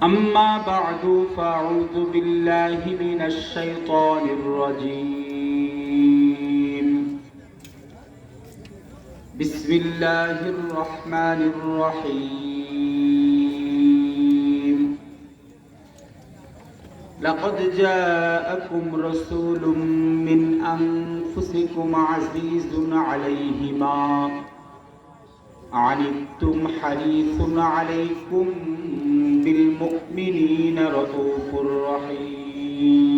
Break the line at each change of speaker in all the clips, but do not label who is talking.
أما بعد فأعوذ بالله من الشيطان الرجيم بسم الله الرحمن الرحيم لقد جاءكم رسول من أنفسكم عزيز عليه ما عنتم حريص عليكم بالمؤمنين رؤوف رحيم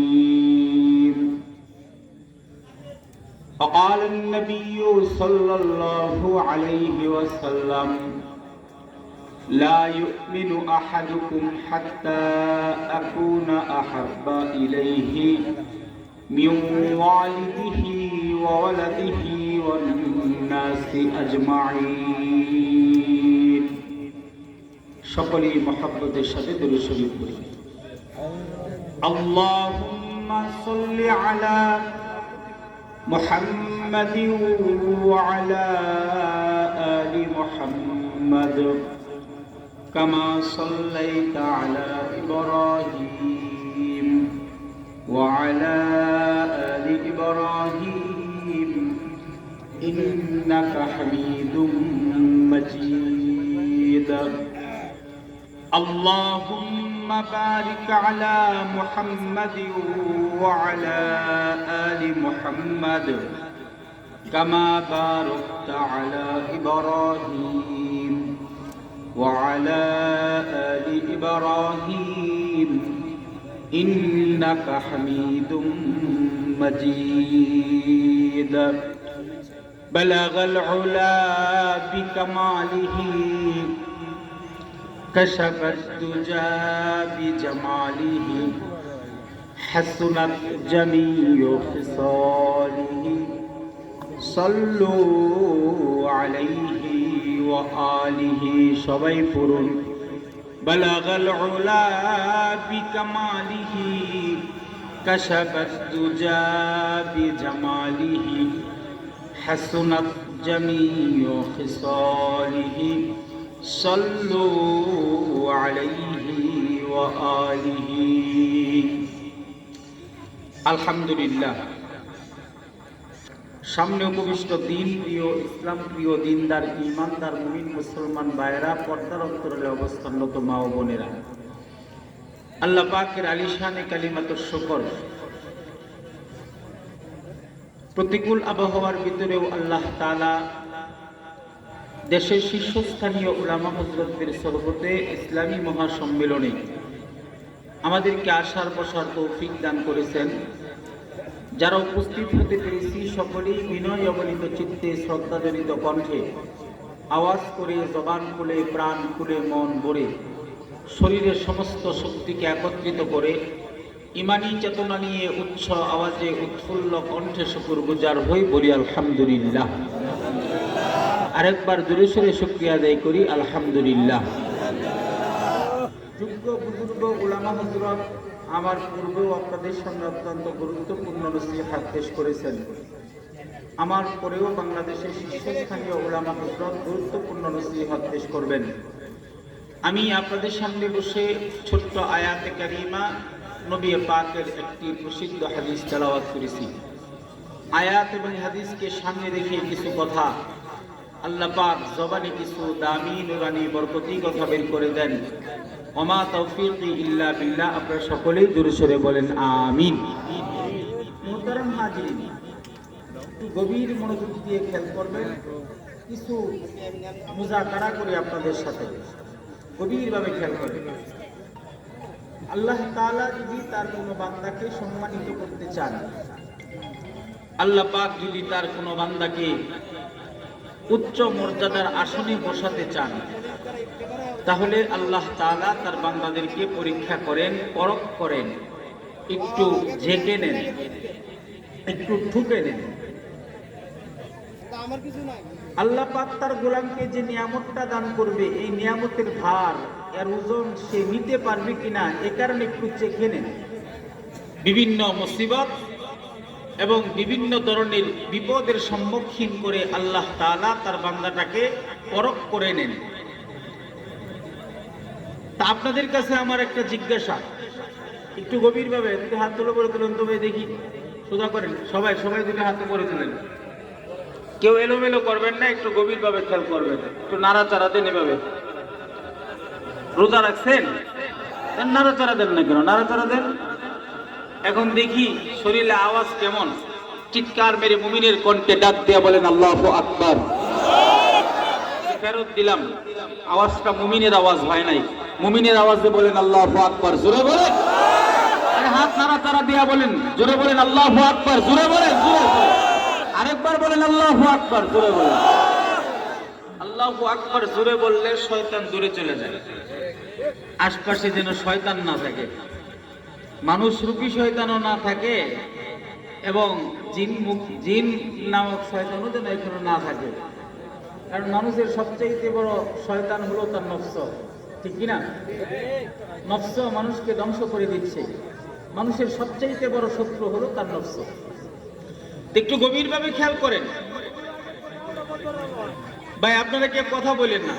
فقال النبي صلى الله عليه وسلم لا يؤمن أحدكم حتى أكون أحب إليه من والده وولده والناس أجمعين সকলেই মহব্বতের সাথে দরুদ শরীফ পড়ি আল্লাহুম্মা সাল্লি আলা মুহাম্মাদিন ওয়া আলা আলি মুহাম্মাদ কামা সাল্লাইতা আলা ইব্রাহিম ওয়া আলা আলি ইব্রাহিম ইন্নাকা হামিদুম মাজিদ اللهم بارك على محمد وعلى آل محمد كما باركت على إبراهيم وعلى آل إبراهيم إنك حميد مجيد بلغ العلا بكماله كشف الدجى بجماله حسنت جميع خصاله صلوا عليه وآله সবাই পড়ুন بلغ العلا بكماله كشف الدجى بجماله حسنت جميع خصاله صلوا عليه وآله আলহামদুলিল্লাহ। সামনে উপবিষ্ট দিন প্রিয় ইসলাম প্রিয় দিনদার ইমানদার মুমিন মুসলমান ভাইয়েরা, পর্দার অন্তরালে অবস্থানরত মা ও বোনেরা, আল্লাহ পাকের আলিশানে কালিমাতুর শুকর। প্রতিকূল আবহাওয়ার ভিতরেও আল্লাহ তাআলা দেশের শীর্ষস্থানীয় উলামা হযরতদের সহবতে ইসলামী মহাসম্মেলনে আমাদেরকে আসার বসার তৌফিক দান করেছেন। যারা উপস্থিত হতে পেরেছি সকলেই বিনয় অবনীত চিত্তে শ্রদ্ধাজনিত কণ্ঠে আওয়াজ করে, জবান খুলে, প্রাণ খুলে, মন ভরে, শরীরের সমস্ত শক্তিকে একত্রিত করে ইমানি চেতনা নিয়ে উচ্চ আওয়াজে উৎফুল্ল কণ্ঠে শুকরগুজার হই বলি আলহামদুলিল্লাহ। আরেকবার জোরে সোরে শুকরিয়া আদায় করি আলহামদুলিল্লাহ। যোগ্য বুজুর্গ উলামা হযরত আমার পূর্বেও আপনাদের সামনে অত্যন্ত গুরুত্বপূর্ণ নসিহত পেশ করেছেন। আমার পরেও বাংলাদেশের শীর্ষস্থানীয় উলামা হযরত গুরুত্বপূর্ণ নসিহত পেশ করবেন। আমি আপনাদের সামনে বসে ছোট্ট আয়াতে কারিমা নবী পাকের একটি প্রসিদ্ধ হাদিস তেলাওয়াত করেছি। আয়াত এবং হাদিসকে সামনে রেখে কিছু কথা আল্লাহ পাক জবানে কিছু দামি নুরানি বরকতি কথা বের করে দেন। ওমা তৌফিকি ইল্লা বিল্লাহ। আপনারা সকলেই জোরে সোরে বলেন আমিন। মুহতারাম হাজিরিন, একটু গভীর মনোযোগ দিয়ে খেয়াল করবেন। কিছু মুজাকারা করি আপনাদের সাথে, গভীরভাবে খেয়াল করবেন। আল্লাহ তাআলা যদি তার কোনো বান্দাকে সম্মানিত করতে চান, আল্লাহ পাক যদি তার কোনো বান্দাকে উচ্চ মর্যাদার আসনে বসাতে চান, তাহলে আল্লাহ তাআলা তার বান্দাদেরকে পরীক্ষা করেন, পরখ করেন, একটু ঝেঁকে নেন, একটু ঠুকে নেন। আল্লাহ পাক তার গোলামকে যে নিয়ামতটা দান করবে, এই নিয়ামতের ভার, এর ওজন সে নিতে পারবে কিনা, এ কারণে একটু চেখে নেন। বিভিন্ন মুসিবত এবং বিভিন্ন ধরনের বিপদের সম্মুখীন করে আল্লাহ তাআলা তার বান্দাটাকে পরখ করে নেন। তা আপনাদের কাছে আমার একটা জিজ্ঞাসা, একটু গভীরভাবে দুটো হাত তুলে করে তুলেন তো ভাই দেখি, সোজা করেন সবাই সবাই দুটো হাত করে তুলেন, কেউ এলোমেলো করবেন না, একটু গভীরভাবে খেয়াল করবেন, একটু নাড়াচাড়া দেন এভাবে। রোজা রাখছেন? নাড়াচাড়া দেন না কেন? নাড়াচাড়া দেন। এখন দেখি শরীরে আওয়াজ কেমন, চিৎকার মেরে মুমিনের কণ্ঠে ডাক দিয়া বলেন আল্লাহু আকবার। ফেরত দিলাম, আওয়াজটা মুমিনের আওয়াজ হয় নাই, মুমিনের আওয়াজে বলেন আল্লাহু আকবার, জোরে বলেন। আরে হাত নাড়াচাড়া দিয়া বলেন, জোরে বলেন আল্লাহু আকবার, জোরে বলেন, জোরে বলেন। আরেকবার বলেন আল্লাহু আকবার, জোরে বলেন। আল্লাহু আকবার জোরে বললে শয়তান দূরে চলে যায়, আশপাশে যেন শয়তান না থাকে, মানুষ রূপী শয়তানও না থাকে, এবং জিন নামক শয়তানও যেন এখানে না থাকে। কারণ মানুষের সবচেয়ে বড় শয়তান হলো তার নফস, ঠিক কিনা? নফস মানুষকে ধ্বংস করে দিচ্ছে, মানুষের সবচেয়ে বড় শত্রু হলো তার নফস। একটু গভীরভাবে খেয়াল করেন ভাই, আপনারা কেউ কথা বলেন না।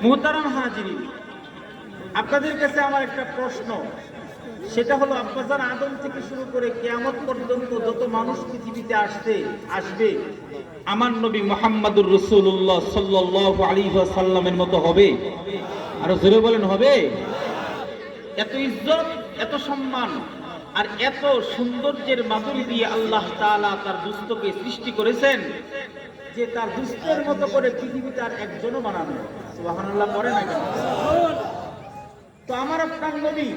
মুহতারাম হাজিরিন, আপনাদের কাছে আমার একটা প্রশ্ন, সেটা হলো আব্বাজান আদম থেকে শুরু করে কিয়ামত পর্যন্ত যত মানুষ পৃথিবীতে আসবে, আমার নবী মুহাম্মদুর রাসূলুল্লাহ সাল্লাল্লাহু আলাইহি ওয়াসাল্লামের মতো হবে? আর জোরে বলেন হবে? এত ইজ্জত, এত সম্মান আর এত সৌন্দর্যের মাধুরী দিয়ে আল্লাহ তাআলা তার দুস্থকে সৃষ্টি করেছেন যে তার দুস্থের মতো করে পৃথিবীতে আর একজনও বানানো। সুবহানাল্লাহ পড়ে না কেন? তো আমার আপনার নবী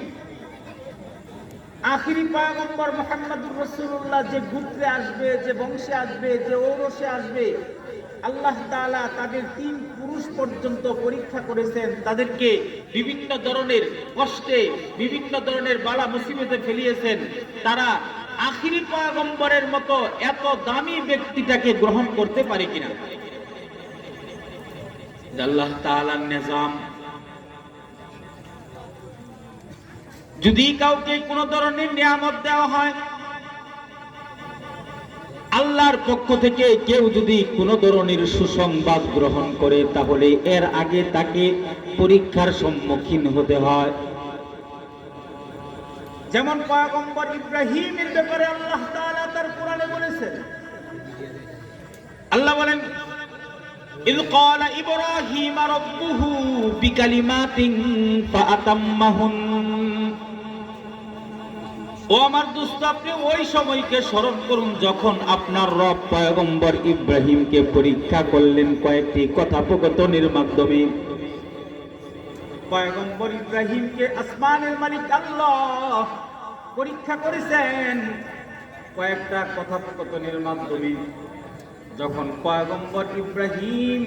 আখিরি পয়গম্বর মুহাম্মদুর রাসূলুল্লাহ যে গোত্রে আসবে, যে বংশে আসবে, যে ঔরসে আসবে, আল্লাহ তাআলা তাদের 3 পুরুষ পর্যন্ত পরীক্ষা করেছেন, তাদেরকে বিভিন্ন ধরনের কষ্টে, বিভিন্ন ধরনের বালা মুসিবতে ফেলিয়েছেন। তারা আখিরি পয়গম্বরের মতো এত দামি ব্যক্তিটাকে গ্রহণ করতে পারে কিনা? আল্লাহ তাআলার নিজাম, যদি কাউকে কোনো ধরনের নিয়ামত দেওয়া হয় আল্লাহর পক্ষ থেকে, কেউ যদি কোনো ধরনের সুসংবাদ গ্রহণ করে, তাহলে এর আগে তাকে পরীক্ষার সম্মুখীন হতে হয়। যেমন পয়গম্বর ইব্রাহিমের ব্যাপারে আল্লাহ তাআলা তার কোরআনে বলেছেন, আল্লাহ বলেন ইয ক্বালা ইব্রাহিম রাব্বুহু বিকালিমাতিন ফাআতাম্মাহুন। ও আমার দোস্ত, আপনি ওই সময়কে স্মরণ করুন যখন আপনার রব পয়গম্বর ইব্রাহিমকে পরীক্ষা করলেন কয়েকটি কথোপকথনের মাধ্যমে। পয়গম্বর ইব্রাহিমকে আসমানের মালিক আল্লাহ পরীক্ষা করেছেন কয়েকটা কথোপকথনের মাধ্যমে। যখন পয়গম্বর ইব্রাহিম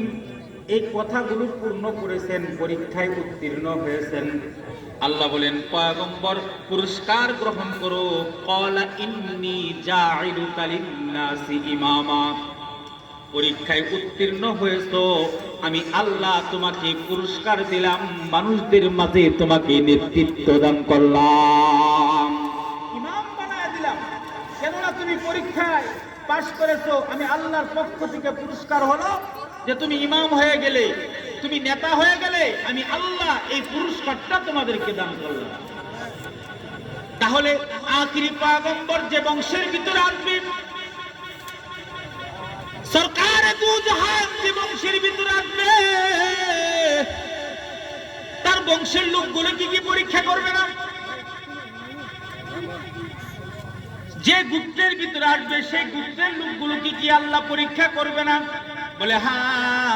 এই কথাগুলো পূর্ণ করেছেন, পরীক্ষায় উত্তীর্ণ হয়েছেন, আল্লাহ বলেন পয়গম্বর পুরস্কার গ্রহণ করো। ক্বালা ইন্নী জাইলুকা লিন-নাসি ইমামা। পরীক্ষায় উত্তীর্ণ হয়েছো, আমি আল্লাহ তোমাকে পুরস্কার দিলাম, মানুষদের মাঝে তোমাকে নেতৃত্ব দান করলাম, ইমাম বানায় দিলাম। কেননা তুমি পরীক্ষায় পাশ করেছো, আমি আল্লাহর পক্ষ থেকে পুরস্কার হলো যে তুমি ইমাম হয়ে গেলে, তুমি নেতা হয়ে গেলে, আমি আল্লাহ এই পুরস্কারটা তোমাদেরকে দান করলাম। তাহলে আখিরি পয়গম্বর যে বংশের ভিতরে আসবে, সরকার দু জাহান যে বংশের ভিতরে আসবে, তার বংশের লোকগুলো কি পরীক্ষা করবে না? যে গোত্রের ভিতরে আসবে সেই গোত্রের লোকগুলো কি আল্লাহ পরীক্ষা করবে না? বলে হ্যাঁ,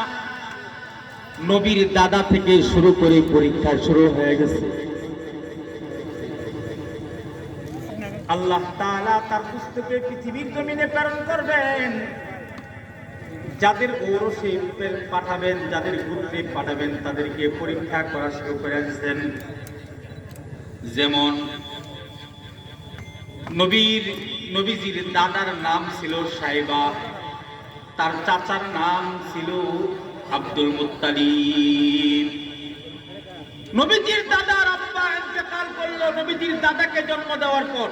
নবীর দাদা থেকে শুরু করে পরীক্ষা শুরু হয়ে গেছে। আল্লাহ তাআলা তার পুস্তকে পৃথিবীর জমিনে প্রেরণ করবেন, যাদের ঔরসে পাঠাবেন, যাদের গোত্রে পাঠাবেন, তাদেরকে পরীক্ষা করা শুরু করে দিয়েছেন। যেমন নবীজির দাদার নাম ছিল সাইবা, তার চাচার নাম ছিল আব্দুল মুত্তালিব। নবীজির দাদার আব্বা ইন্তেকাল করলো নবীজির দাদাকে জন্ম দেওয়ার পর।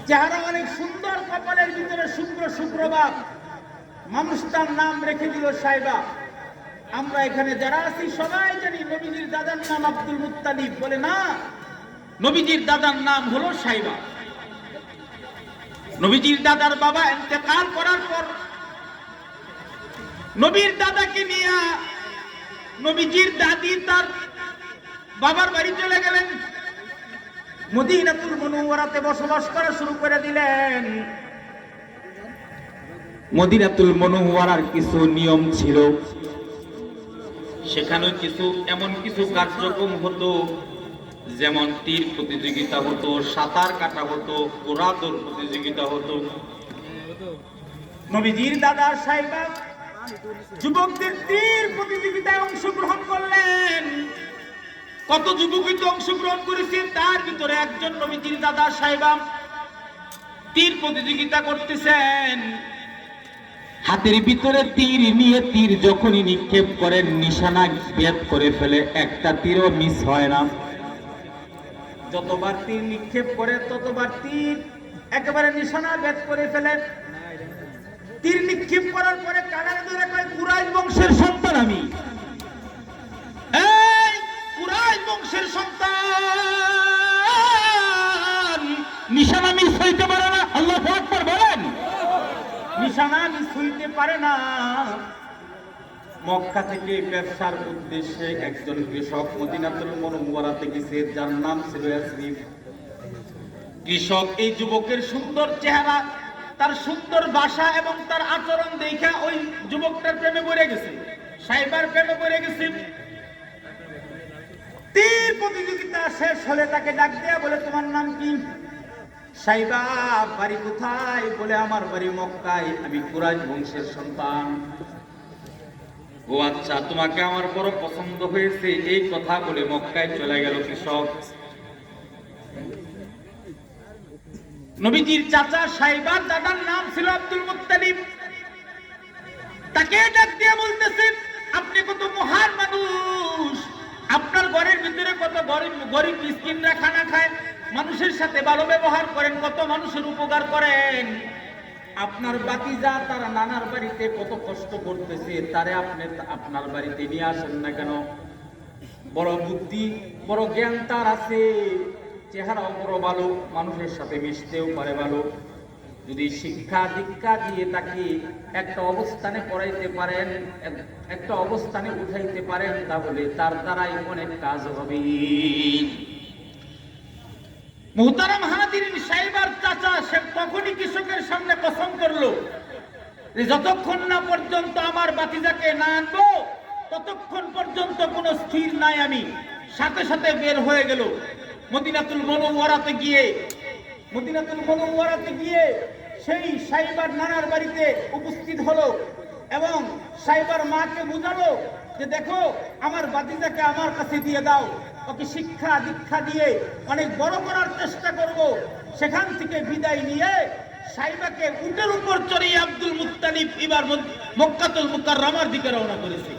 চেহারা অনেক সুন্দর, কপালের ভিতরে শুক্র শুক্রবার, মানুষ তার নাম রেখে দিল সাইবা। আমরা এখানে যারা আছি সবাই জানি নবীজির দাদার নাম আব্দুল মুত্তালিব। বলে না, নবীজির দাদার নাম হলো সাইবা। নবীজির দাদার বাবা ইন্তেকাল করার পর নবীর দাদাকে নিয়ে নবীজির দাদি তার বাবার বাড়ি চলে গেলেন, মদিনাতুল মুনাওয়ারাতে বসবাস করা শুরু করে দিলেন। মদিনাতুল মুনাওয়ারার কিছু নিয়ম ছিল, সেখানে এমন কিছু কার্যক্রম হতো, যেমন তীর প্রতিযোগিতা হতো, সাঁতার কাটা হতো, ঘোড়া দৌড় প্রতিযোগিতা হতো। নবীজির দাদা সাইবা যুবকদের তীর প্রতিযোগিতায় অংশগ্রহণ করলেন। কত যুবকই তো অংশগ্রহণ করেছে, তার ভিতরে একজন নবীজির দাদা সাইবা তীর প্রতিযোগিতা করতেছেন। হাতের ভিতরে তীর নিয়ে তীর যখনই নিক্ষেপ করেন, নিশানা ভেদ করে ফেলে, একটা তীরও মিস হয় না। যতবার তীর নিক্ষেপ করে ততবার তীর একেবারে নিশানা ভেদ করে ফেলে। তীর নিক্ষেপ করার পরে কানারে ধরে কয়, কুরাইশ বংশের সন্তান আমি, এই কুরাইশ বংশের সন্তান, নিশানা মিস হইতে পারে না। আল্লাহু আকবার বলেন। নিশানা মিস হইতে পারে না। মক্কা থেকে ব্যবসার উদ্দেশ্যে একজন কৃষক মদিনাতুল মুনাওয়ারাতে গেছে, যার নাম ছিল ইয়াসরিব। কৃষক এই যুবকের সুন্দর চেহারা, তার সুন্দর ভাষা এবং তার আচরণ দেখা ওই যুবকটার প্রেমে পড়ে গেছে, সাইবার প্রেমে পড়ে গেছে। তীর প্রতিযোগিতা শেষ হলে তাকে ডাক দেয়া বলে, তোমার নাম কি? সাইবা, বাড়ি কোথায়? বলে, আমার বাড়ি মক্কায়, আমি কুরাইশ বংশের সন্তান। ও আচ্ছা, তোমাকে আমার বড় পছন্দ হয়েছে, এই কথা বলে মক্কায় চলে গেল কৃষক। নবীজির চাচা সাইবার দাদার নাম ছিল আব্দুল মুত্তালিব। তাকে ডাক দিয়ে বলতেছেন, আপনি কত মহান মানুষ, আপনার ঘরের ভিতরে কত গরিব মিসকিনরা খানা খায়, মানুষের সাথে ভালো ব্যবহার করেন, কত মানুষের উপকার করেন। আপনার বাতিজা তার নানার বাড়িতে কত কষ্ট করতেছে, তারে আপনি আপনার বাড়িতে নিয়ে আসেন না কেন? বড় বুদ্ধি, বড় জ্ঞান তার আছে, চেহারাও বড় ভালো, মানুষের সাথে মিশতেও পারে ভালো। যদি শিক্ষা দীক্ষা দিয়ে তাকে একটা অবস্থানে পড়াইতে পারেন, একটা অবস্থানে উঠাইতে পারেন, তাহলে তার দ্বারাই অনেক কাজ হবে। মুহতারাম হাজিরিন, সাইবার চাচা সে তখনই কৃষকের সামনে কসম করলো, যতক্ষণ না পর্যন্ত আমার বাতিজাকে না আনবো ততক্ষণ পর্যন্ত কোনো স্থির নাই। আমি সাথে সাথে বের হয়ে গেল মদিনাতুল মুনাওয়ারাতে গিয়ে সেই সাইবার নানার বাড়িতে উপস্থিত হলো এবং সাইবার মাকে বুঝালো যে, দেখো আমার বাতিজাকে আমার কাছে দিয়ে দাও, ওকে শিক্ষা দীক্ষা দিয়ে অনেক বড় করার চেষ্টা করব। সেখান থেকে বিদায় নিয়ে সাইবাকে উটের উপর চড়িয়ে আব্দুল মুত্তালিব এবার মক্কাতুল মুকাররমার দিকে রওনা করেছে।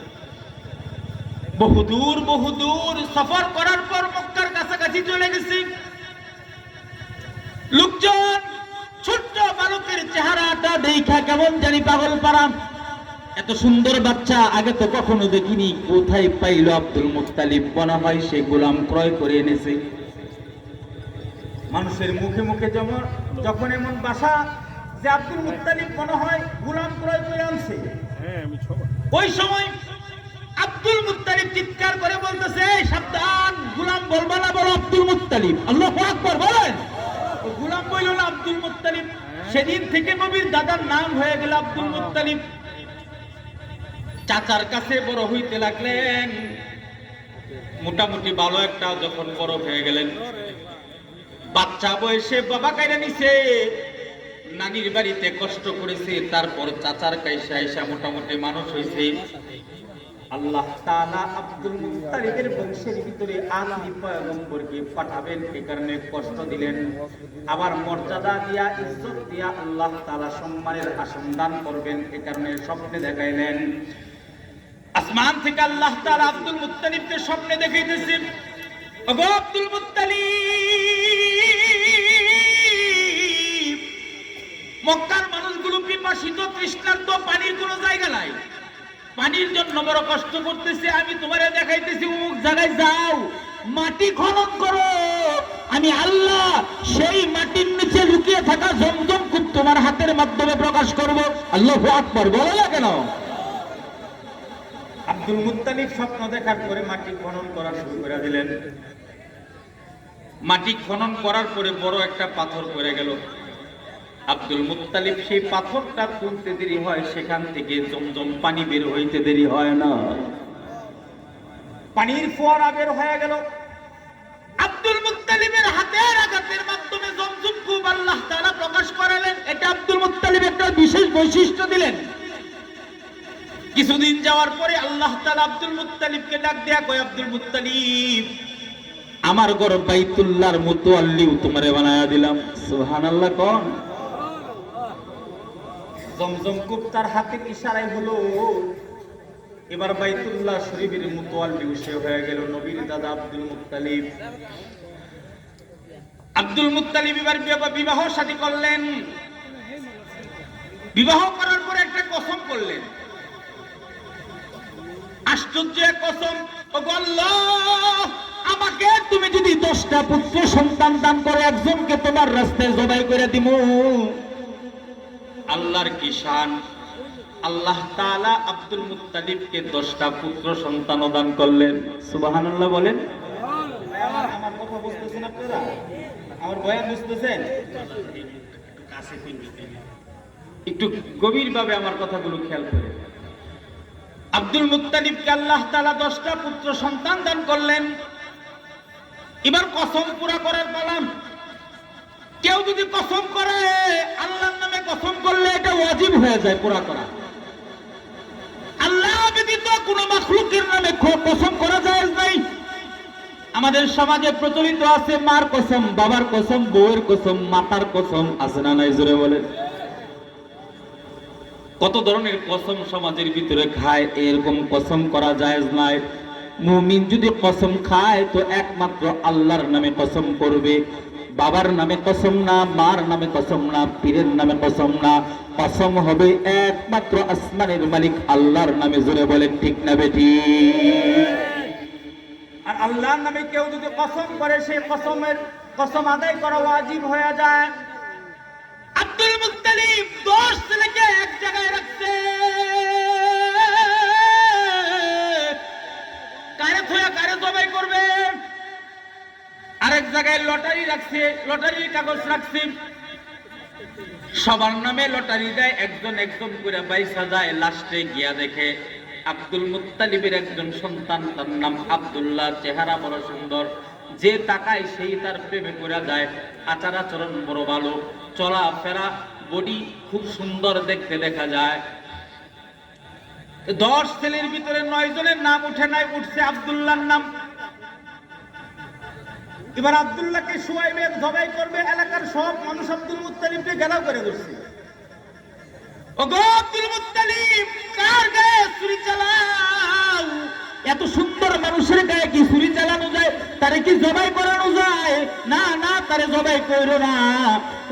বহুদূর সফর করার পর মক্কার কাছাকাছি চলে গেছে। লোকজন ছোট্ট বালকের চেহারাটা দেখা কেমন জানি পাগল পারা, এত সুন্দর বাচ্চা আগে তো কখনো দেখিনি, কোথায় পাইল আব্দুল মুত্তালিব? মনে হয় সে গোলাম ক্রয় করে এনেছে। মানুষের মুখে মুখে যখন এমন বাসা যে আব্দুল মুত্তালিব মনে হয় গোলাম ক্রয় করে আনছে, ওই সময় আব্দুল মুত্তালিব চিৎকার করে বলতেছে, সাবধান, গোলাম বলবা না, বলো আব্দুল মুত্তালিব। আল্লাহু আকবার বলেন। গোলাম বলল না, আব্দুল মুত্তালিব। সেদিন থেকে নবীর দাদার নাম হয়ে গেল আব্দুল মুত্তালিব। চাচার কাছে বড় হইতে লাগলেন, মোটামুটি ভালো একটা যখন বড় হয়ে গেলেন, বাচ্চা বয়সে বাবা কাইরা নিছে, নানির বাড়িতে কষ্ট করেছে, তারপর চাচার কাছে আইসা মোটামুটি মানুষ হয়েছে। আল্লাহ তাআলা আব্দুল মুত্তালিবের বংশের ভিতরে আলী পয়গম্বরকে পাঠাবেন, এই কারণে কষ্ট দিলেন। আবার মর্যাদা দিয়া, ইজ্জত দিয়া আল্লাহ তাআলা সম্মানের আসন দান করবেন, এই কারণে স্বপ্নে দেখাইলেন। আসমান থেকে আল্লাহ তাআলা আব্দুল মুত্তালিবকে স্বপ্নে দেখাইতেছেন, ওগো আব্দুল মুত্তালিব, মক্কার মানুষগুলো পিপাসিত, তৃষ্ণার্ত, পানির কোনো জায়গা নাই,
পানির জন্য বড় কষ্ট করতেছে, আমি তোমারে দেখাইতেছি অমুক জায়গায় যাও, মাটি খনন করো, আমি আল্লাহ সেই মাটির নিচে লুকিয়ে থাকা জমজম কূপ তোমার হাতের মাধ্যমে প্রকাশ করব। আল্লাহু আকবার, বলে না কেন?
আব্দুল মুত্তালিব স্বপ্ন দেখার পরে মাটি খনন করা শুরু করে দিলেন। মাটি খনন করার পরে বড় একটা পাথর পড়ে গেল। আব্দুল মুত্তালিব সেই পাথরটা তুলতে দেরি হয়, সেখান থেকে জমজম পানি বের হইতে দেরি হয় না, পানির ফোয়ারা বের হয়ে গেল।
আব্দুল মুত্তালিবের হাতের আঘাতের মাধ্যমে জমজম কূপ আল্লাহ তাআলা প্রকাশ করালেন। এটা আব্দুল মুত্তালিব একটা বিশেষ বৈশিষ্ট্য দিলেন। কিছুদিন যাওয়ার পরে আল্লাহ তাআলা আব্দুল মুত্তালিবকে ডাক দেয়া কয়, আব্দুল মুত্তালিব, আমার ঘর বাইতুল্লাহর মুতাওয়াল্লিও তোমারে বানায়া দিলাম। সুবহানাল্লাহ কোন?
জমজম কূপ তার হাতের ইশারায় হলো। এবার বাইতুল্লাহ শরীফের মুতাওয়াল্লি সে হয়ে গেল নবীর দাদা আব্দুল মুত্তালিব।
আব্দুল মুত্তালিব এবার বিবাহ শাদী করলেন। বিবাহ করার পরে একটা কসম করলেন, আশ্চর্য এক কসম। ওগো আল্লাহ, আমাকে তুমি যদি 10টা পুত্র সন্তান দান করে একজনকে তোমার রাস্তায় জবাই করে দিমু। আল্লাহর কি শান! আল্লাহ তাআলা আব্দুল মুত্তালিবকে 10টা পুত্র সন্তান দান করলেন। সুবহানাল্লাহ বলেন।
আমার কথা বুঝতেছেন আপনারা? আমার বয়ান বুঝতেছেন?
একটু গভীরভাবে আমার কথাগুলো খেয়াল করে। আব্দুল মুত্তালিবকে আল্লাহ তাআলা 10টা পুত্র সন্তান দান করলেন। এবার কসম পুরা করার পালা। কেউ যদি কসম করে, আল্লাহর নামে কসম করলে এটা ওয়াজিব হয়ে যায় পুরা করা। আল্লাহ ব্যতীত কোনো মাখলুকের নামে কসম করা জায়েজ নাই। আমাদের সমাজে প্রচলিত আছে মার কসম, বাবার কসম, বউয়ের কসম, মাতার কসম, আছে না নাই? জোরে বলেন। কত ধরনের কসম সমাজের ভিতরে খায়, এরকম কসম করা জায়েজ নাই। মুমিন যদি কসম খায় তো একমাত্র আল্লাহর নামে কসম করবে। বাবার নামে কসম না, মার নামে কসম না, পীরের নামে কসম না, কসম হবে একমাত্র আসমানের মালিক আল্লাহর নামে। জোরে বলেন ঠিক না বেটি?
আর আল্লাহর নামে কেউ যদি কসম করে, সেই কসম আদায় করা ওয়াজিব হয়ে যায়।
আব্দুল মুত্তালিব 10 ছেলেকে এক জায়গায় রাখছে। কারে থয়া কারে জবাই করবে? আরেক জায়গায় লটারি রাখছে, লটারির কাগজ রাখছে। সবার নামে লটারি দেয়, একজন একজন করে পয়সা যায়। লাস্টে গিয়া দেখে আব্দুল মুত্তালিবের একজন সন্তান, তার নাম আব্দুল্লাহ, চেহারা বড় সুন্দর, যে তাকায় সেই তার প্রেমে পড়ে যায়। আচার আচরণ বড় ভালো, চলাফেরা বডি খুব সুন্দর দেখতে দেখা যায়। 10 ছেলের ভিতরে 9 জনের নাম উঠে নাই, উঠছে আব্দুল্লাহর নাম।
এবার আব্দুল্লাহকে শুয়াইবে, জবাই করবে। এলাকার সব মানুষ আব্দুল মুত্তালিবকে ঘেরাও করে বসছে।
ওগো আব্দুল মুত্তালিব, কার গায়ে ছুরি চালাও? এত সুন্দর মানুষের গায়ে কি ছুরি চালানো যায়? তারে কি জবাই করানো যায়? না না, তারে জবাই করো না,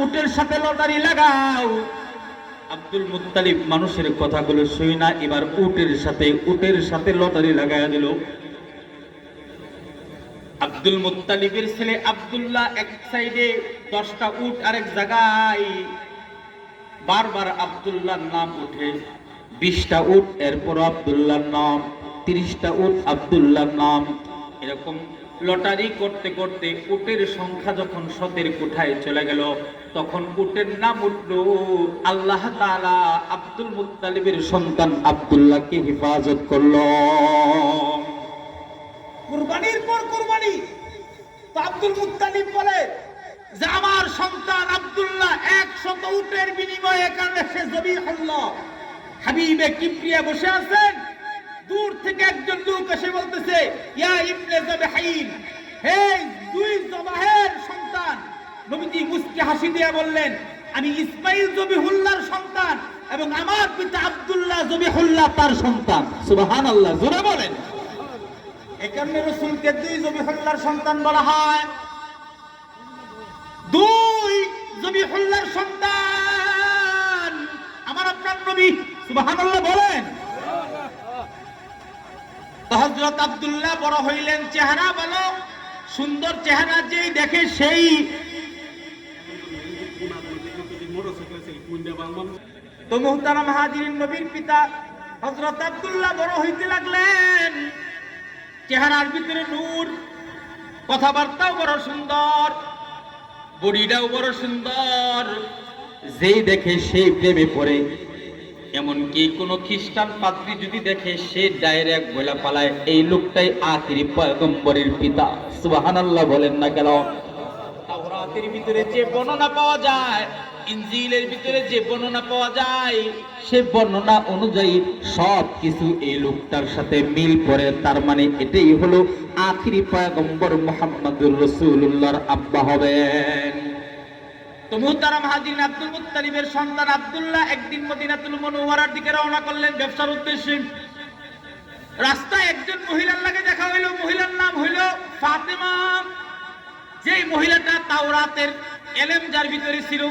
উটের সাথে লটারি লাগাও। আব্দুল মুত্তালিব মানুষের কথাগুলো শুই না, এবার উটের সাথে লটারি লাগায়া দিল। আব্দুল মুত্তালিবের ছেলে আব্দুল্লাহ এক সাইডে, 10টা উট আরেক জায়গায়। বারবার আব্দুল্লাহর নাম উঠে। 20টা উট, এরপর আব্দুল্লাহর নাম, 30টা উট আব্দুল্লাহর নাম। এরকম লটারি করতে করতে উটের সংখ্যা যখন 100 কোঠায় চলে গেল, তখন উটের নাম উঠল। আল্লাহ তাআলা আব্দুল মুত্তালিবের সন্তান আব্দুল্লাহকে হেফাজত করল।
কুরবানির পর কুরবানি। তো আব্দুল মুত্তালিব বলে
যে আমার সন্তান আব্দুল্লাহ 100 উটের বিনিময়ে এখানে সে জবিহুল্লাহ হাবিবে কিবরিয়া বসে আছেন। দূর থেকে একজন লোক এসে বলতেছে, ইয়া ইবনে জবহাইন, হে 2 জবাহের সন্তান। নবীজি মুস্কি হাসি দিয়ে বললেন, আমি ইসমাইল জবিহুল্লাহর সন্তান এবং আমার পিতা আব্দুল্লাহ জবিহুল্লাহ তার সন্তান। সুবহানাল্লাহ, জোরে বলেন।
একান্নে রাসূলকে 2 জবিহুল্লাহর সন্তান বলা হয়।
2 জবিহুল্লাহর সন্তান আমার আপনার নবী। সুবহানাল্লাহ বলেন। তো হযরত আব্দুল্লাহ বড় হইলেন, চেহারা ভালো, সুন্দর চেহারা যেই দেখে সেই। তো মুহতারাম হাজিরিন, নবীর পিতা হযরত আব্দুল্লাহ বড় হইতে লাগলেন, চেহারার ভিতরে নূর, কথাবার্তাও বড় সুন্দর, বডিটাও বড় সুন্দর, যেই দেখে সেই প্রেমে পড়ে। এমনকি কোন খ্রিস্টান পাদ্রী যদি দেখে সে ডাইরেক্ট বলে পালায় এই লোকটাই আখিরি পয়গম্বরের পিতা। সুবহানাল্লাহ বলেন না কেন? তাওরাতের ভিতরে যে বর্ণনা পাওয়া যায়, ইনজিলের ভিতরে যে বর্ণনা পাওয়া যায়, সে বর্ণনা অনুযায়ী সব কিছু এই লোকটার সাথে মিল পড়ে। তার মানে এটাই হলো আখিরি পয়গম্বর মুহাম্মদুর রাসূলুল্লাহর আব্বা হবেন। তো মুহতারাম হাজিরিন, আব্দুল মুত্তালিবের সন্তান আব্দুল্লাহ একদিন মদিনাতুল মুনাওয়ারার দিকে রওনা করলেন ব্যবসার উদ্দেশ্যে। রাস্তায় একজন মহিলার লাগে দেখা হইল, মহিলার নাম হইল ফাতেমা। যেই মহিলাটা তাওরাতের এলেম যার ভিতরে ছিল,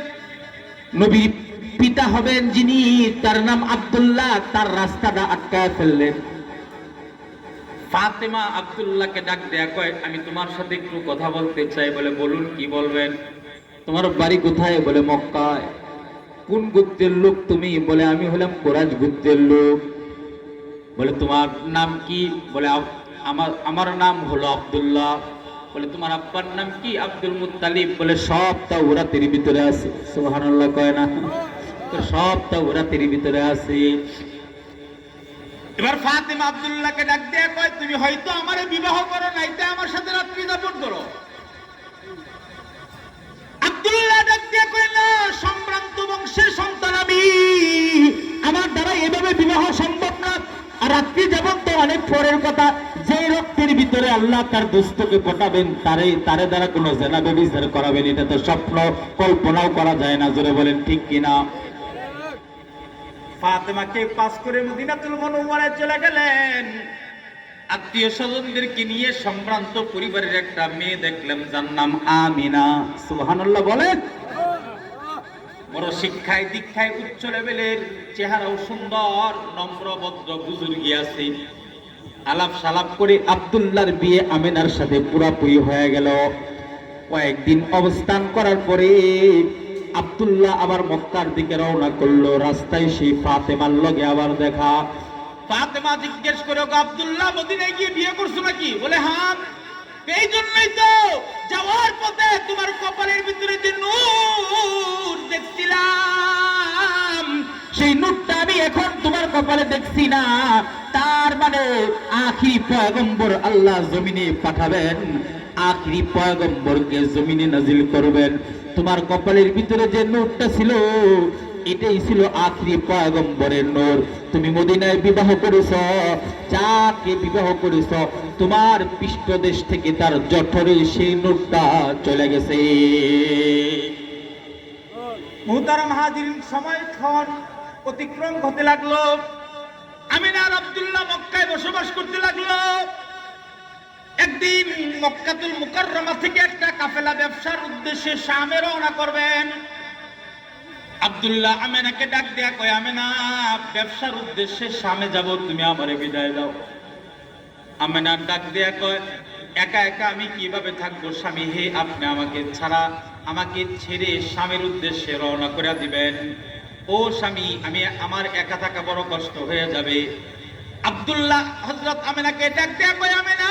নবীর পিতা হবেন যিনি, তার নাম আব্দুল্লাহ, তার রাস্তাটা আটকায় ফেললেন। ফাতেমা আব্দুল্লাহকে ডাক দেয়া কয়, আমি তোমার সাথে একটু কথা বলতে চাই। বলে, বলুন, কি বলবেন? তোমার বাড়ি কোথায়? বলে, মক্কায়। কোন গোত্রের লোক তুমি? বলে, আমি হলাম কুরাইশ গোত্রের লোক। বলে, তোমার নাম কি? বলে, আমার নাম হলো আব্দুল্লাহ। বলে, তোমার আব্বার নাম কি? Abdul Muttalib. বলে, সব তাওরাতের ভিতরে আছে। সুবহানাল্লাহ কয় না? সব তাওরাতের ভিতরে আছে। এবার ফাতেমা আব্দুল্লাহকে ডাক দিয়ে কয়, তুমি হয়তো আমারে বিবাহ করো নাইতে আমার সাথে রাত্রি যাপন করো। আব্দুল্লাহ ডাক দিয়ে কয়, না, সম্ভ্রান্ত বংশের সন্তান আমি, আমার দ্বারা এভাবে বিবাহ সম্ভব না। আর রাত্রি যাপন তো অনেক পরের কথা। যে রক্তের ভিতরে আল্লাহ তার দোস্তকে পটাবেন, তারে দ্বারা কোনো জেনা ব্যভিচার করাবেন, এটা তো স্বপ্ন কল্পনাও করা যায় না। জোরে বলেন ঠিক কিনা? ফাতেমাকে পাস করে মদিনাতুল মুনাওয়ারায় চলে গেলেন। আত্মীয় স্বজনদেরকে নিয়ে সম্ভ্রান্ত পরিবারের একটা মেয়ে দেখলেন, যার নাম আমিনা। সুবহানাল্লাহ বলেন। বড় শিক্ষায় দীক্ষায় উচ্চ লেভেলের, চেহারাও সুন্দর, নম্র ভদ্র, বুজুর্গি আছে। আলাপ সালাপ করে আব্দুল্লাহর বিয়ে আমিনার সাথে পুরাপুরি হয়ে গেল। কয়েকদিন অবস্থান করার পরে আব্দুল্লাহ আবার মক্কার দিকে রওনা করলো। রাস্তায় সেই ফাতেমার লগে আবার দেখা। ফাতেমা জিজ্ঞেস করে, আব্দুল্লাহ মদিনায় গিয়ে বিয়ে করছো নাকি? বলে, হ্যাঁ। এই জন্যই তো যাওয়ার পথে তোমার কপালের ভিতরে যে নূর দেখছিলাম, সেই নূরটা আমি এখন তোমার কপালে দেখছি না। তার মানে আখিরি পয়গম্বর আল্লাহ জমিনে পাঠাবেন, আখিরি পয়গম্বরকে জমিনে নাজিল করবেন। তোমার কপালের ভিতরে যে নূরটা ছিল, এটাই ছিল আখিরি পয়গম্বরের নূর। তুমি মদিনায় বিবাহ করেছ, যাকে বিবাহ করেছ, তোমার পৃষ্ঠদেশ থেকে তার জঠরে সেই নূরটা চলে গেছে। মুহতারাম হাজিরিন, সময়ক্ষণ অতিক্রম হতে লাগলো। আমিনা আর আব্দুল্লাহ মক্কায় বসবাস করতে লাগলো। একদিন মক্কাতুল মুকাররমা থেকে একটা কাফেলা ব্যবসার উদ্দেশ্যে শামে রওনা করবেন। আব্দুল্লাহ আমিনাকে ডাক দেয়া কয়, আমিনা, ব্যবসার উদ্দেশ্যে শামে যাব, তুমি আমারে বিদায় দাও। আমিনা ডাক দেয়া কয়, একা একা আমি কিভাবে থাকবো স্বামী? হে, আপনি আমাকে ছেড়ে শামের উদ্দেশ্যে রওনা করে দিবেন? ও স্বামী, আমার একা থাকা বড় কষ্ট হয়ে যাবে। আব্দুল্লাহ হযরত আমিনাকে ডাক দেয়া কয়, আমিনা,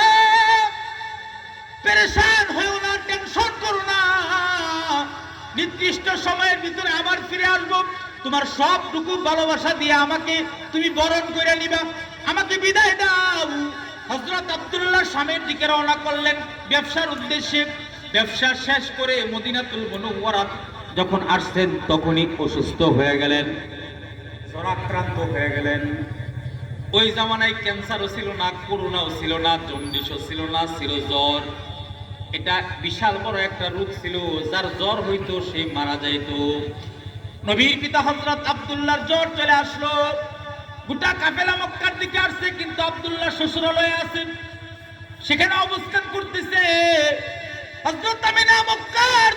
পেরেশান হয়েও না, টেনশন করো না, নির্দিষ্ট সময়ের ভিতরে আবার ফিরে আসবো। তোমার সবটুকু ভালোবাসা দিয়ে আমাকে তুমি বরণ করে নিবা, আমাকে বিদায় দাও। হযরত আব্দুল্লাহ শামের দিকে রওনা করলেন ব্যবসার উদ্দেশ্যে। ব্যবসা শেষ করে মদিনাতুল মুনাওয়ারা যখন আসছেন, তখনই অসুস্থ হয়ে গেলেন, জ্বরাক্রান্ত হয়ে গেলেন। ওই জামানায় ক্যান্সারও ছিল না, করোনাও ছিল না, জন্ডিসও ছিল না, ছিল জ্বর। এটা বিশাল বড় একটা রোগ ছিল, যার জ্বর হইতো সে মারা যাইত। নবীর পিতা হযরত আব্দুল্লাহর জ্বর চলে আসলো। গোটা কাফেলা মক্কার দিকে আসছে, কিন্তু আব্দুল্লাহ শ্বশুরালয়ে আছেন, সেখানে অবস্থান করতেছে। হযরত আমিনা মক্কার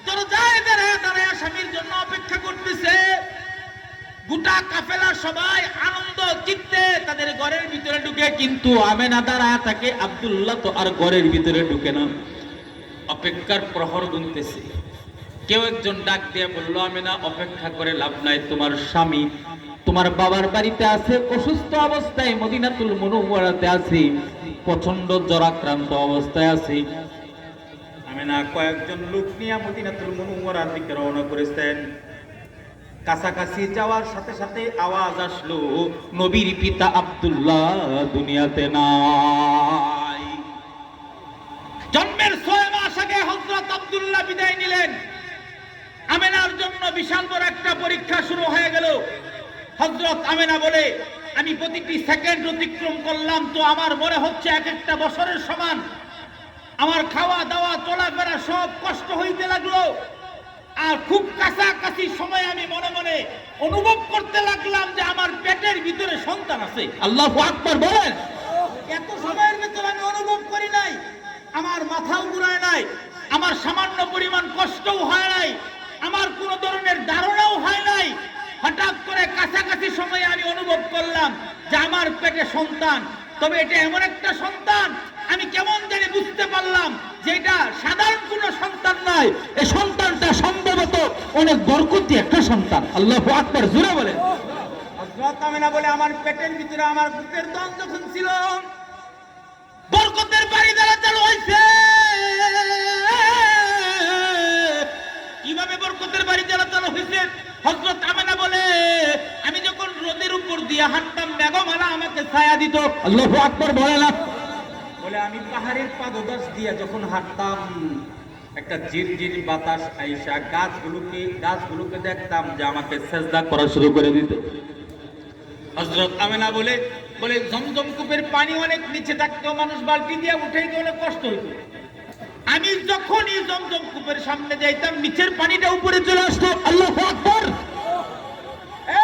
দরজায় দাঁড়ায় স্বামীর জন্য অপেক্ষা করতেছে। গোটা কাফেলা সবাই আনন্দ চিত্তে তাদের ঘরের ভিতরে ঢুকে, কিন্তু আমেনা দাঁড়ায় থাকে, আব্দুল্লাহ তো আর ঘরের ভিতরে ঢুকে না, অপেক্ষার প্রহর গুনতেছে। কেউ একজন ডাক দিয়ে বলল, আমেনা অপেক্ষা করে লাভ নাই, তোমার স্বামী তোমার বাবার বাড়িতে আছে, অসুস্থ অবস্থায় মদিনাতুল মুনাওয়ারাতে আছে, প্রচন্ড জ্বরাক্রান্ত অবস্থায় আছে। আমেনা কয়েকজন লোক নিয়ে মদিনাতুল মুনাওয়ারার দিকে রওনা করেছেন। কাছাকাছি যাওয়ার সাথে সাথে আওয়াজ আসলো, নবীর পিতা আব্দুল্লাহ দুনিয়াতে নাই। জন্মের 6 মাস আগে হযরত আব্দুল্লাহ বিদায় নিলেন। আমেনার জন্য বিশাল বড় একটা পরীক্ষা শুরু হয়ে গেল। হযরত আমেনা বলে, আমি প্রতিটি সেকেন্ড অতিক্রম করলাম তো আমার মনে হচ্ছে এক একটা বছরের সমান। আমার খাওয়া দাওয়া চলাফেরা সব কষ্ট হইতে লাগলো। আর খুব কাছাকাছি সময় আমি মনে মনে অনুভব করতে লাগলাম যে আমার পেটের ভিতরে সন্তান আছে। আল্লাহু আকবার বলেন। এত সময়ের ভিতরে আমি অনুভব করি নাই, আমার মাথাও ঘুরায় নাই, আমার সামান্য পরিমাণ কষ্টও হয় নাই, আমার কোন ধরনের ধারণাও হয় নাই। হঠাৎ করে কাছাকাছি সময়ে আমি অনুভব করলাম যে আমার পেটে সন্তান। তবে এটা এমন একটা সন্তান, আমি কেমন জানি বুঝতে পারলাম যে এটা সাধারণ কোন সন্তান নয়, এই সন্তানটা সম্ভবত অনেক বরকতি একটা সন্তান। আল্লাহু আকবার, জোরে বলেন। হযরত আমেনা বলে, আমার পেটের ভিতরে আমার বুকের দম যখন ছিল, বরকতের বাড়ি দ্বারা চালু হয়েছে। কিভাবে বরকতের বাড়ি দ্বারা চালু হয়েছে? হযরত আমেনা বলে, আমি যখন রোদের উপর দিয়ে হাঁটতাম, মেঘমালা আমাকে ছায়া দিত। আল্লাহু আকবার বলে না। বলে আমি পাহাড়ের পাদদেশ দিয়ে যখন হাঁটতাম, একটা ঝিরঝির বাতাস আইসা গাছগুলোকে দেখতাম যে আমাকে সেজদা করা শুরু করে দিত। হযরত আমেনা বলে জমজম কূপের পানি অনেক নিচে থাকতো, মানুষ বালতি দিয়ে উঠাইতে অনেক কষ্ট হইতো। আমি যখনই জমজম কূপের সামনে যাইতাম, নিচের পানিটা উপরে চলে আসতো। আল্লাহু আকবার।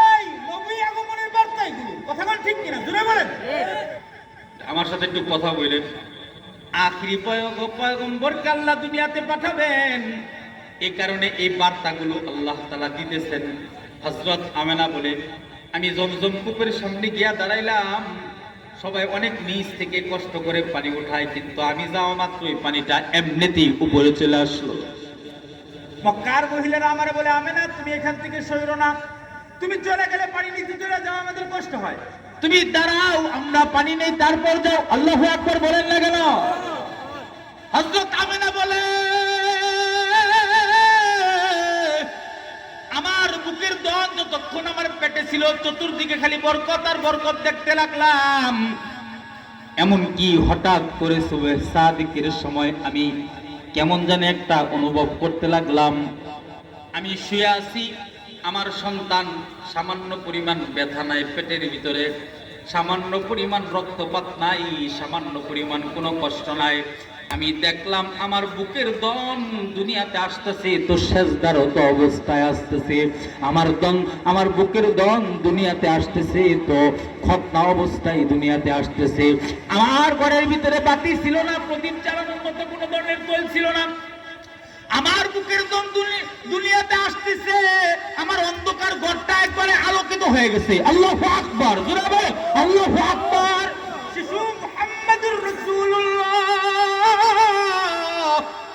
এই নবী আগমনের বার্তা এগুলো, কথা বল ঠিক কিনা, জোরে বলেন। আমার সাথে একটু কথা বলেন। আখিরি পয়গম্বরকে আল্লাহ দুনিয়াতে পাঠাবেন, এই কারণে এই বার্তাগুলো আল্লাহ তাআলা দিতেছেন। হযরত আমেনা বলে, আমি জমজম কূপের সামনে গিয়া দাঁড়াইলাম, সবাই অনেক নিচ থেকে কষ্ট করে পানি উঠায়, কিন্তু আমি যাওয়া মাত্র এই পানিটা এমনিতেই উপরে চলে আসলো। মক্কার মহিলারা আমারে বলে, আমেনা তুমি এখান থেকে সইরো না, তুমি চলে গেলে পানি নিচে চলে যাওয়া আমাদের কষ্ট হয়, তুমি দাঁড়াও, আমরা পানি নেই তারপর যাও। আল্লাহু আকবার বলেন না কেন? হযরত আমেনা বলে, আমার বুকের দম যতক্ষণ আমার পেটে ছিল, চতুর্দিকে খালি বরকত আর বরকত দেখতে লাগলাম। এমনকি হঠাৎ করে সুবহে সাদিকের সময় আমি কেমন জানি একটা অনুভব করতে লাগলাম, আমি শুয়ে আছি, আমার সন্তান, সামান্য পরিমাণ ব্যথা নাই পেটের ভিতরে, সামান্য পরিমাণ রক্তপাত নাই, সামান্য পরিমাণ কোনো কষ্ট নাই। আমি দেখলাম আমার বুকের দম দুনিয়াতে আসতেছে, তো সেজদারত অবস্থায় আসতেছে। আমার বুকের দম দুনিয়াতে আসতেছে, তো খতনা অবস্থায় দুনিয়াতে আসতেছে। আমার ঘরের ভিতরে বাতি ছিল না, প্রদীপ জ্বালানোর মতো কোনো ধরনের তৈল ছিল না। আমার বুকের দম দুনিয়াতে আসতেছে, আমার অন্ধকার ঘরটা একবারে আলোকিত হয়ে গেছে। আল্লাহু আকবার, জোরে বলেন আল্লাহু আকবার। শিশু মুহাম্মদুর রাসূলুল্লাহ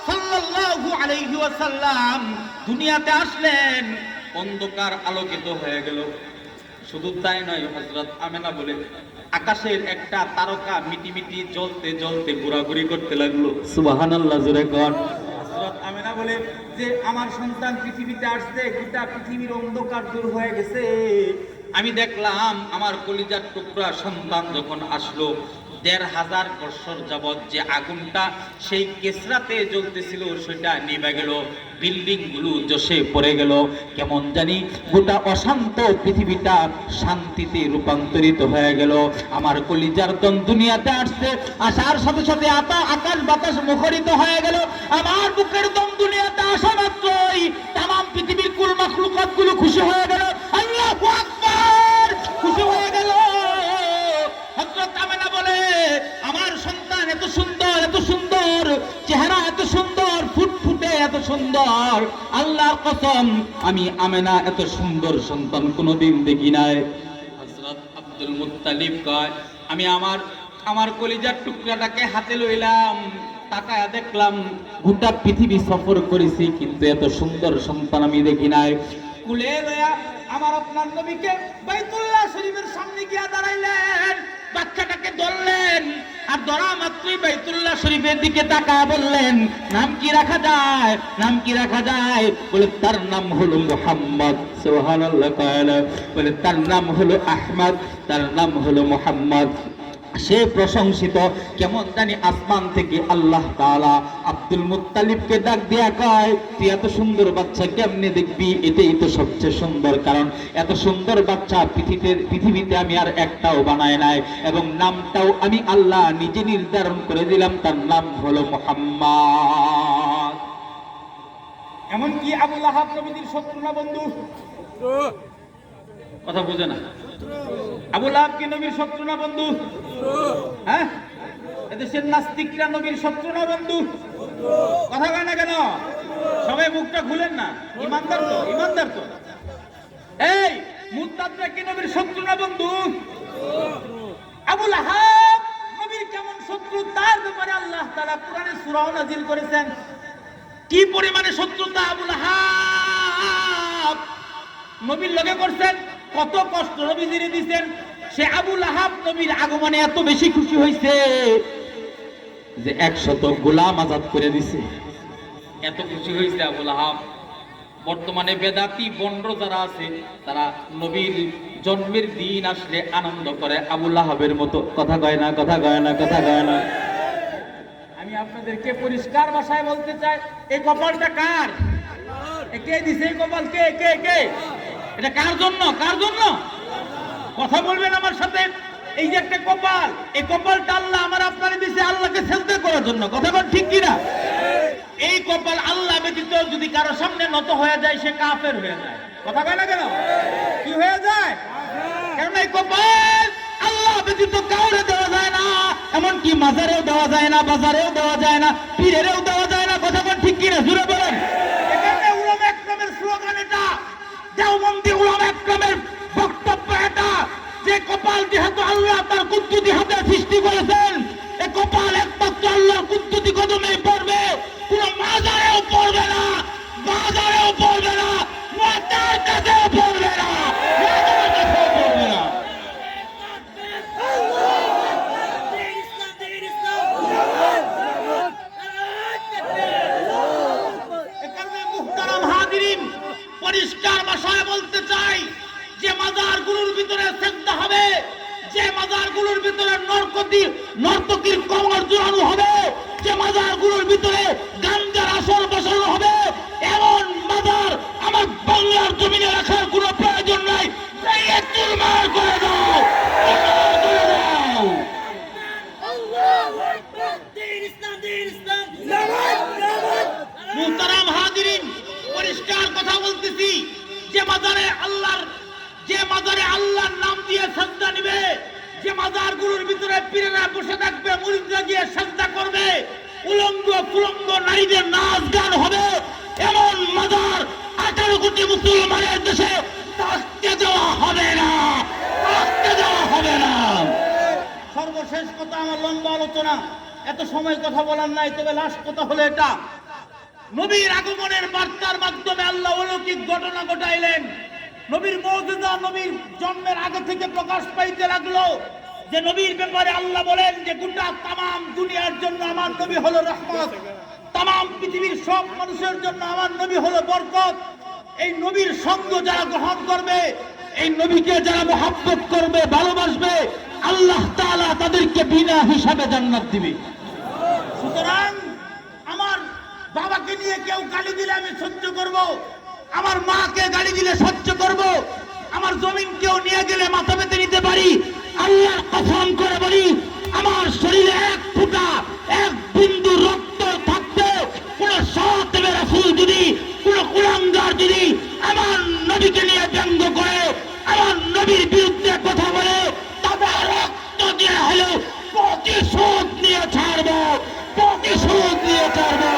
সাল্লাল্লাহু আলাইহি ওয়াসাল্লাম দুনিয়াতে আসলেন, অন্ধকার আলোকিত হয়ে গেল। শুধু তাই নয়, হযরত আমেনা বলে, আকাশের একটা তারকা মিটিমিটি জ্বলতে জ্বলতে ঘোরাঘুরি করতে লাগলো। সুবহানাল্লাহ, জোরে কর। হযরত আমেনা বলে যে আমার সন্তান পৃথিবীতে আসছে, গোটা পৃথিবীর অন্ধকার দূর হয়ে গেছে। আমি দেখলাম আমার কলিজার টুকরা সন্তান যখন আসলো, ১৫০০ বছর যাবৎ যে আগুনটা সেই কেসরাতে জ্বলতেছিল সেটা নিভে গেল, বিল্ডিং গুলো জসে পড়ে গেল, কেমন জানি গোটা অশান্ত পৃথিবীটা শান্তিতে রূপান্তরিত হয়ে গেল। আমার কলিজার দম দুনিয়াতে আসছে, আসার সাথে সাথে আকাশ বাতাস মুখরিত হয়ে গেল। আমার বুকের দম দুনিয়াতে আসা মাত্রই তামাম পৃথিবীর কুল মাখলুকাত গুলো খুশি হয়ে গেল। আল্লাহু আকবার, খুশি হয়ে গেল। হযরত আমেনা বলে, আমার সন্তান এত সুন্দর, এত সুন্দর চেহারা, এত সুন্দর ফুটফুটে, এত সুন্দর, আল্লাহর কসম আমি আমেনা এত সুন্দর সন্তান কোনোদিন দেখি নাই। হযরত আব্দুল মুত্তালিব কয়, আমি আমার কলিজার টুকরাটাকে হাতে লইলাম, তাকায়া দেখলাম গোটা পৃথিবী সফর করেছি কিন্তু এত সুন্দর সন্তান আমি দেখি নাই। কুলে লয়া আমার আপনার নবীকে বাইতুল্লাহ শরীফের সামনে গিয়া দাঁড়াইলেন, বাচ্চাটাকে ধরলেন, আর ধরা মাত্রই বাইতুল্লাহ শরীফের দিকে তাকায়া বললেন, নাম কি রাখা যায়, নাম কি রাখা যায়? বলে তার নাম হলো মুহাম্মদ। সুবহানাল্লাহ। বলে তার নাম হলো আহমদ, তার নাম হলো মুহাম্মদ। সে প্রশংসিত। কেমন জানি আসমান থেকে আল্লাহ তাআলা আব্দুল মুত্তালিবকে ডাক দিয়া কয়, তুই এত সুন্দর বাচ্চা কেমনে দেখবি? এটাই তো সবচেয়ে সুন্দর, কারণ এত সুন্দর বাচ্চা পৃথিবীতে আমি আর একটাও বানায় নাই, এবং নামটাও আমি আল্লাহ নিজে নির্ধারণ করে দিলাম, তার নাম হলো মুহাম্মদ। এমনকি আবু লাহাব নবীর শত্রু না বন্ধু? কথা বুঝে না? আবু লাহাব কি নবীর শত্রু না বন্ধু? হ্যাঁ, এদেশের নাস্তিকরা নবীর শত্রু না বন্ধু? কথা কয় না কেন? সবাই মুখটা খুলেন না। ইমানদার তো, ইমানদার তো। এই মুরতাদরা কি নবীর শত্রু না বন্ধু? আবু লাহাব নবীর কেমন শত্রু তার ব্যাপারে আল্লাহ তাআলা কোরআনে সূরা নাযিল করেছেন। কি পরিমাণে শত্রুতা আবু লাহাব নবীর লগে করছেন, কত কষ্ট নবীজিরে দিবেন। সে আবু লাহাব নবীর আগমনে এত বেশি খুশি হয়েছে যে 100 গোলাম আজাদ করে দিছে। এত খুশি হয়েছে আবু লাহাব। বর্তমানে বেদাতি বন্ড যারা আছে তারা নবীর জন্মের দিন আসলে আনন্দ করে আবু লাহাবের মতো। কথা কয় না, কথা কয় না, কথা কয় না। আমি আপনাদেরকে পরিষ্কার ভাষায় বলতে চাই, এই কপালটা কার? কে দিছে এই কপাল? কে কে কে? এটা কার জন্য? কার জন্য? কথা বলবেন আমার সাথে। এই যে একটা কপাল, এই কপালটা আল্লাহ আমার আপনারে দিছে আল্লাহকে সিজদা করার জন্য। কথা বল ঠিক কিনা? এই কপাল আল্লাহ ব্যতীত যদি কারো সামনে নত হয়ে যায় সে কাফের হয়ে যায়। কথা কয় না কেন? কি হয়ে যায়? কারণ এই কপাল আল্লাহ ব্যতীত কাউরে দেওয়া যায় না, এমনকি মাজারেও দেওয়া যায় না, বাজারেও দেওয়া যায় না, পীরেরও দেওয়া যায় না। কথা বল ঠিক কিনা? জোরে বলেন। এখানে উলামা একরামের স্লোগান এটা, দেওবন্দি উলামা একরামের বক্তব্য এটা, যে কপাল যেহেতু আল্লাহ তার কুদরতি হাতে সৃষ্টি করেছেন, এই কপাল একমাত্র আল্লাহর কুদরতি কদমে পড়বে, কোন মাজারেও পড়বে না, বাজারেও পড়বে না, মাতার কাছেও পড়বে না, মাতার কাছেও পড়বে না। এখানে মুহতারাম হাজিরিন, পরিষ্কার ভাষায় বলতে চাই, যে মাজারগুলোর ভিতরে সিজদা হবে, যে মাজারগুলোর ভিতরে নর্তকীর কমর জোড়ানো হবে, যে মাজারগুলোর ভিতরে গাঞ্জার আসর বসানো হবে, এমন মাজার আমার বাংলার জমিনে রাখার কোনো প্রয়োজন নাই। চুরমার করে দাও, করে দাও। মুহতারাম হাজিরিন, পরিষ্কার কথা বলতেছি, যে মাজারে আল্লাহর নাম দিয়ে সিজদা নিবে, যে মাজারগুলোর ভিতরে পীরেরা বসে থাকবে, মুরিদরা গিয়ে সিজদা করবে, উলঙ্গ কুলঙ্গ নারীদের নাচ গান হবে, এমন মাজার 18 কোটি মুসলমানের দেশে থাকতে দেওয়া হবে না, থাকতে দেওয়া হবে না। সর্বশেষ কথা, আমার লম্বা আলোচনা, এত সময় কথা বলার নাই, তবে লাস্ট কথা হলো এটা, নবীর আগমনের বার্তার মাধ্যমে আল্লাহ অলৌকিক ঘটনা ঘটাইলেন। নবীর মুজিজা নবীর জন্মের আগে থেকে প্রকাশ পাইতে লাগলো, যে নবীর ব্যাপারে আল্লাহ বলেন যে গোটা তামাম দুনিয়ার জন্য আমার নবী হলো রহমত, তামাম পৃথিবীর সব মানুষের জন্য আমার নবী হলো বরকত। এই নবীর সঙ্গ যারা গ্রহণ করবে, এই নবীকে যারা মহব্বত করবে, ভালোবাসবে, আল্লাহ তাআলা তাদেরকে বিনা হিসাবে জান্নাত দিবে। সুতরাং আমার বাবাকে নিয়ে কেউ গালি দিলে আমি সহ্য করব, আমার মাকে গালি দিলে সহ্য করব, আমার জমিন কেউ নিয়ে গেলে মাথা পেতে নিতে পারি। আল্লাহর কসম করে বলি, আমার শরীরে এক ফোঁটা এক বিন্দু রক্ত থাকতে কোন সাহাবে রাসূল যদি, কোন কুলাঙ্গার যদি আমার নবীকে নিয়ে ব্যঙ্গ করে, আমার নবীর বিরুদ্ধে কথা বলে, তাদের রক্ত দিয়ে হলেও প্রতিশোধ নিয়ে ছাড়বো, প্রতিশোধ নিয়ে ছাড়বো।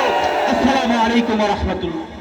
আসসালামু আলাইকুম। আলাইকুম ওয়া রাহমাতুল্লাহ।